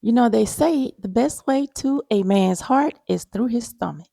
You know, they say the best way to a man's heart is through his stomach.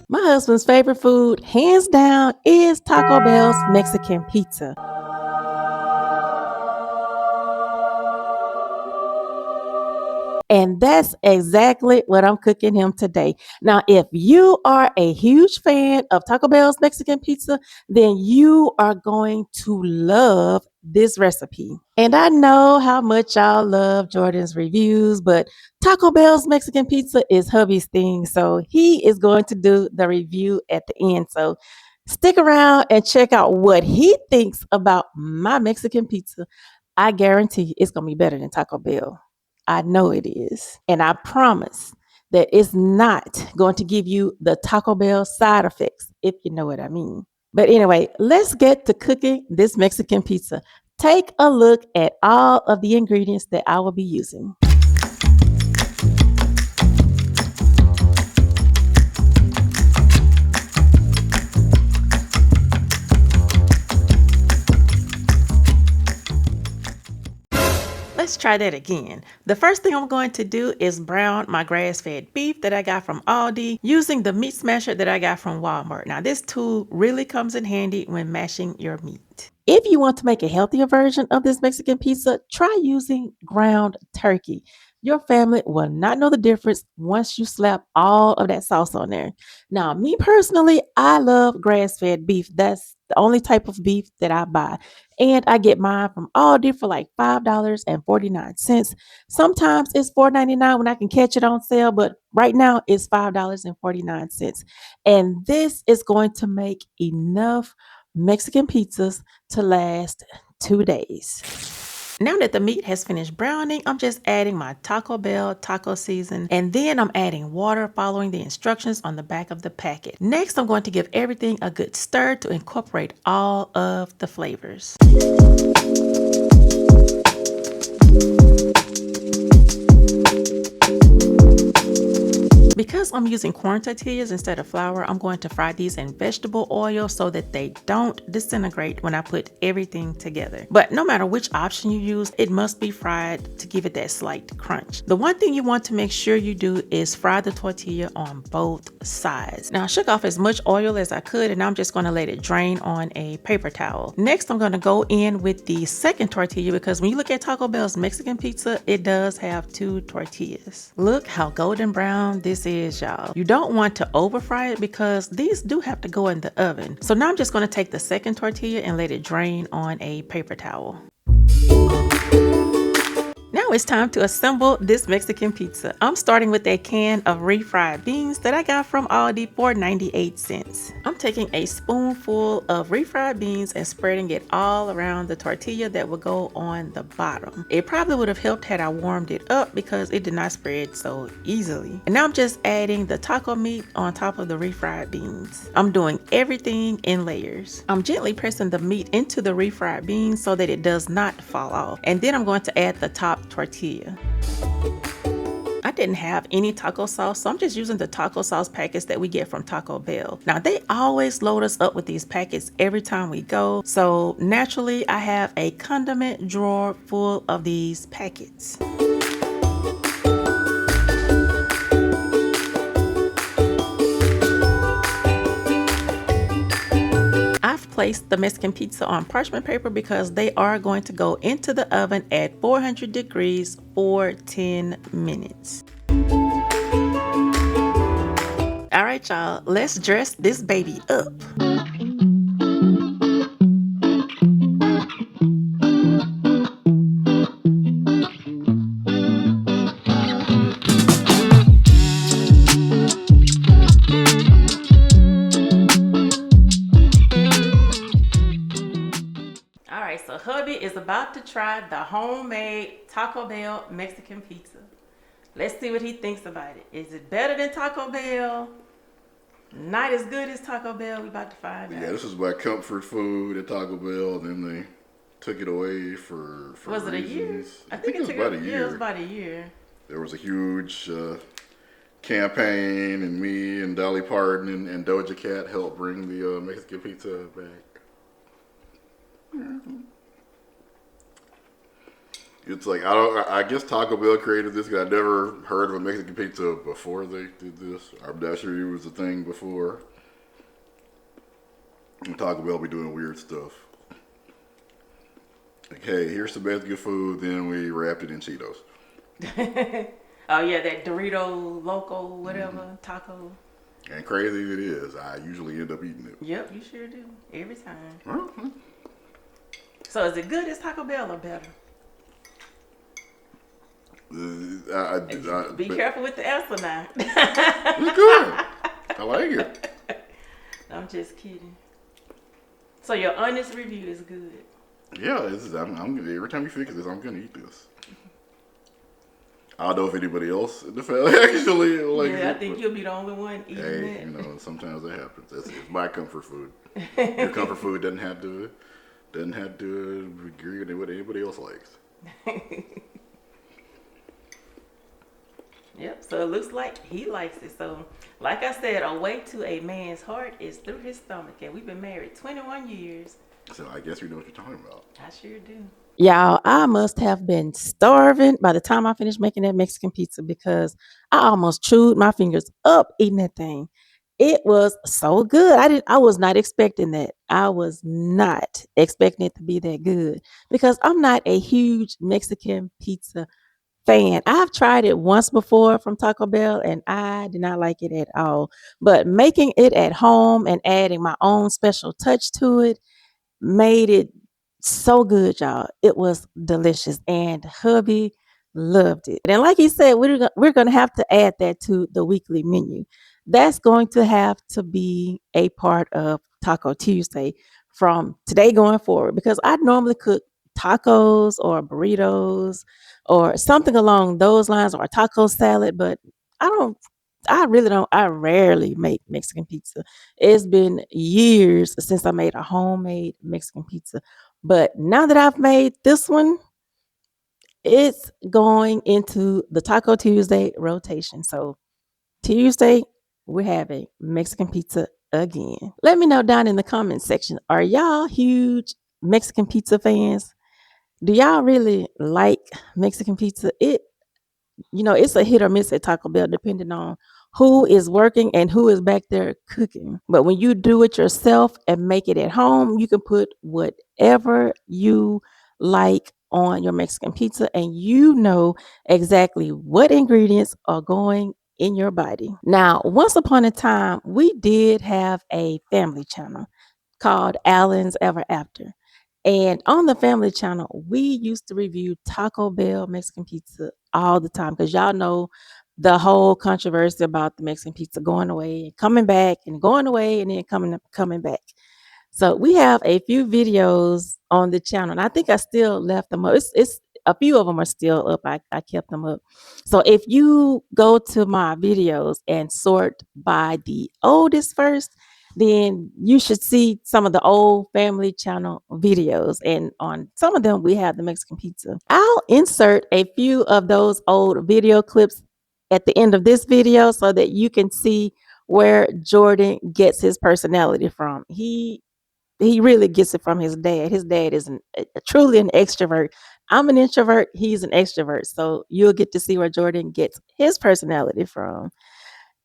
My husband's favorite food, hands down, is Taco Bell's Mexican pizza. And that's exactly what I'm cooking him today. Now, if you are a huge fan of Taco Bell's Mexican pizza, then you are going to love this recipe. And I know how much y'all love Jordan's reviews, but Taco Bell's Mexican pizza is hubby's thing. So he is going to do the review at the end. So stick around and check out what he thinks about my Mexican pizza. I guarantee it's going to be better than Taco Bell. I know it is. And I promise that it's not going to give you the Taco Bell side effects, if you know what I mean. But anyway, let's get to cooking this Mexican pizza. Take a look at all of the ingredients that I will be using. Let's try that again. The first thing I'm going to do is brown my grass-fed beef that I got from Aldi using the meat smasher that I got from Walmart. Now, this tool really comes in handy when mashing your meat. If you want to make a healthier version of this Mexican pizza, try using ground turkey. Your family will not know the difference once you slap all of that sauce on there. Now, me personally, I love grass-fed beef. That's the only type of beef that I buy. And I get mine from Aldi for like $5.49. Sometimes it's $4.99 when I can catch it on sale, but right now it's $5.49. And this is going to make enough Mexican pizzas to last 2 days. Now that the meat has finished browning, I'm just adding my Taco Bell taco season, and then I'm adding water following the instructions on the back of the packet. Next, I'm going to give everything a good stir to incorporate all of the flavors. Because I'm using corn tortillas instead of flour, I'm going to fry these in vegetable oil so that they don't disintegrate when I put everything together. But no matter which option you use, it must be fried to give it that slight crunch. The one thing you want to make sure you do is fry the tortilla on both sides. Now, I shook off as much oil as I could, and I'm just going to let it drain on a paper towel. Next, I'm going to go in with the second tortilla because when you look at Taco Bell's Mexican pizza, it does have 2 tortillas. Look how golden brown this is, y'all. You don't want to over fry it because these do have to go in the oven. So now I'm just going to take the second tortilla and let it drain on a paper towel. Now it's time to assemble this Mexican pizza. I'm starting with a can of refried beans that I got from Aldi for 98 cents. I'm taking a spoonful of refried beans and spreading it all around the tortilla that will go on the bottom. It probably would have helped had I warmed it up because it did not spread so easily. And now I'm just adding the taco meat on top of the refried beans. I'm doing everything in layers. I'm gently pressing the meat into the refried beans so that it does not fall off. And then I'm going to add the top tortilla. I didn't have any taco sauce, so I'm just using the taco sauce packets that we get from Taco Bell. Now, they always load us up with these packets every time we go, so naturally I have a condiment drawer full of these packets. I've placed the Mexican pizza on parchment paper because they are going to go into the oven at 400 degrees for 10 minutes. All right, y'all, let's dress this baby up. Alright, so hubby is about to try the homemade Taco Bell Mexican pizza. Let's see what he thinks about it. Is it better than Taco Bell? Not as good as Taco Bell? We about to find out. Yeah, this is my comfort food at Taco Bell, and then they took it away for Was it a year? reasons. I think it was about a year. Yeah, it was about a year. There was a huge campaign, and me and Dolly Parton and Doja Cat helped bring the Mexican pizza back. It's like I guess Taco Bell created this because I never heard of a Mexican pizza before they did this. I'm not sure it was a thing before. And Taco Bell be doing weird stuff. Like, hey, here's some Mexican food, then we wrapped it in Cheetos. Oh yeah, that Dorito Loco whatever taco. And crazy as it is, I usually end up eating it. Yep, you sure do every time. Uh-huh. So is it good as Taco Bell or better? Be careful with the answer now. It's good. I like it. I'm just kidding. So your honest review is good. Yeah, I'm every time you fix this, I'm gonna eat this. I don't know if anybody else in the family actually likes it. Yeah, I think you'll be the only one eating hey, it. Sometimes that happens. It's my comfort food. Your comfort food doesn't have to agree with what anybody else likes. Yep, so it looks like he likes it. So, like I said, a way to a man's heart is through his stomach. And we've been married 21 years. So I guess you know what you're talking about. I sure do. Y'all, I must have been starving by the time I finished making that Mexican pizza because I almost chewed my fingers up eating that thing. It was so good. I was not expecting that. I was not expecting it to be that good because I'm not a huge Mexican pizza fan. I've tried it once before from Taco Bell and I did not like it at all. But making it at home and adding my own special touch to it made it so good, y'all. It was delicious, and hubby loved it. And like he said, we're gonna have to add that to the weekly menu. That's going to have to be a part of Taco Tuesday from today going forward because I normally cook tacos or burritos or something along those lines or a taco salad, but I don't I really don't. I rarely make Mexican pizza. It's been years since I made a homemade Mexican pizza. But now that I've made this one, it's going into the Taco Tuesday rotation. So Tuesday, we're having Mexican pizza again. Let me know down in the comment section. Are y'all huge Mexican pizza fans? Do y'all really like Mexican pizza? It's a hit or miss at Taco Bell depending on who is working and who is back there cooking. But when you do it yourself and make it at home, you can put whatever you like on your Mexican pizza and you know exactly what ingredients are going in your body. Now, once upon a time, we did have a family channel called Allen's Ever After. And on the family channel, we used to review Taco Bell Mexican pizza all the time because y'all know the whole controversy about the Mexican pizza going away and coming back and going away and then coming back. So we have a few videos on the channel, and I think I still left them up. It's a few of them are still up. I kept them up. So if you go to my videos and sort by the oldest first, then you should see some of the old family channel videos. And on some of them, we have the Mexican pizza. I'll insert a few of those old video clips at the end of this video so that you can see where Jordan gets his personality from. He really gets it from his dad. His dad is truly an extrovert. I'm an introvert. He's an extrovert. So you'll get to see where Jordan gets his personality from.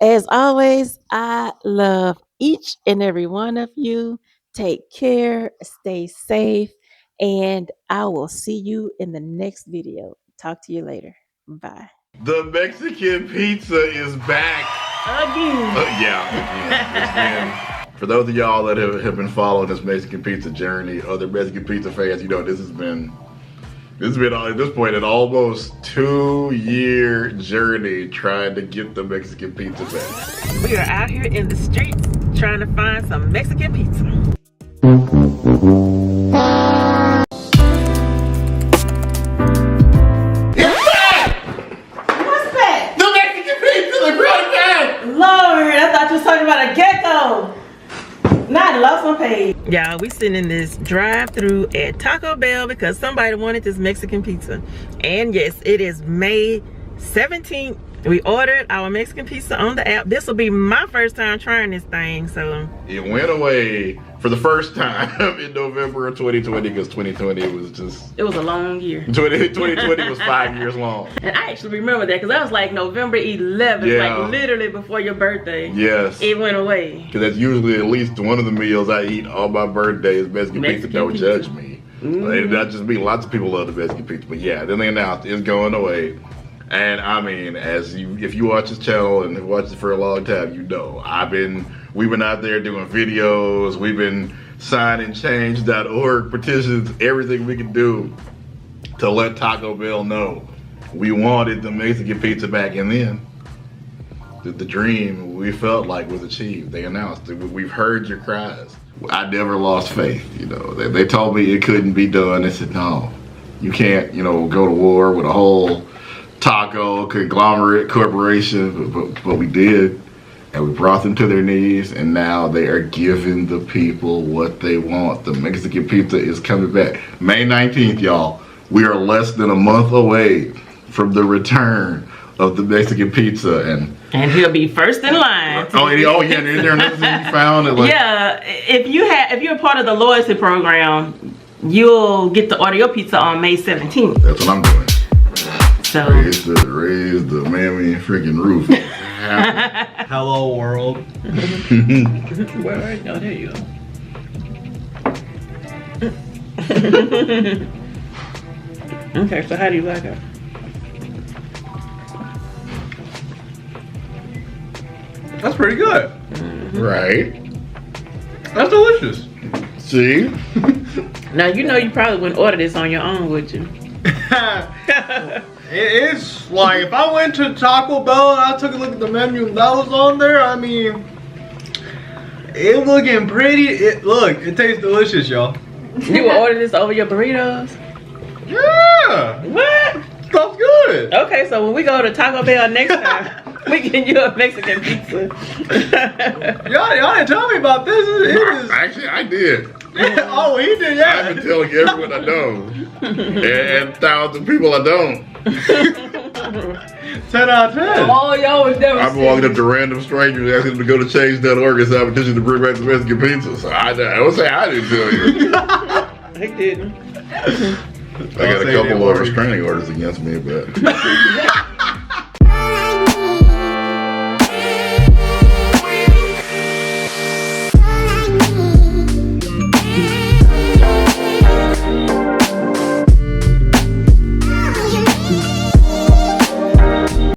As always, I love each and every one of you. Take care, stay safe, and I will see you in the next video. Talk to you later. Bye. The Mexican pizza is back. Again. Again. For those of y'all that have been following this Mexican pizza journey, other Mexican pizza fans, this has been at this point an almost 2-year journey trying to get the Mexican pizza back. We are out here in the streets trying to find some Mexican pizza. It's back! What's that? The Mexican pizza, they brought it back! Lord, I thought you was talking about a gecko. Now I lost my page. Y'all, we sitting in this drive-thru at Taco Bell because somebody wanted this Mexican pizza. And yes, it is May 17th, We ordered our Mexican pizza on the app. This will be my first time trying this thing, so. It went away for the first time in November of 2020 because 2020 was just... It was a long year. 2020 was 5 years long. And I actually remember that because that was like November 11th, Yeah. like literally before your birthday. Yes. It went away. Because that's usually at least one of the meals I eat on my birthday is Mexican pizza. Don't judge me. Not just me. Lots of people love the Mexican pizza. But yeah, then they announced it's going away. And I mean, if you watch this channel and have watched it for a long time, you know we've been out there doing videos, we've been signing change.org petitions, everything we can do to let Taco Bell know we wanted the Mexican pizza back. And then the dream we felt like was achieved. They announced that we've heard your cries. I never lost faith. You know, they told me it couldn't be done. They said, no, you can't, go to war with a whole taco conglomerate corporation, but we did, and we brought them to their knees, and now they are giving the people what they want. The Mexican pizza is coming back May 19th, y'all. We are less than a month away from the return of the Mexican pizza, and he'll be first in line. Yeah, is there another thing you found? Yeah, if you're part of the loyalty program, you'll get to order your pizza on May 17th. That's what I'm doing. So raise the mammy freaking roof. Hello world. Where are you? Oh, there you go. Okay, so how do you like it? That's pretty good. Right. That's delicious. See? Now you probably wouldn't order this on your own, would you? It's like if I went to Taco Bell and I took a look at the menu and that was on there, I mean, it looking pretty. It tastes delicious, y'all. You would order this over your burritos? Yeah. What? Stuff's good. Okay, so when we go to Taco Bell next time, we get you a Mexican pizza. Y'all didn't tell me about this. It is. Actually, I did. Oh, he did, yeah. I've been telling everyone I know, and thousands of people I don't. 10 out of 10. Oh, y'all was never. I've been walking up to random strangers asking them to go to change.org and sign a petition to bring back the Mexican pizza. So I would say I didn't tell you. I didn't. I got a couple of restraining orders against me, but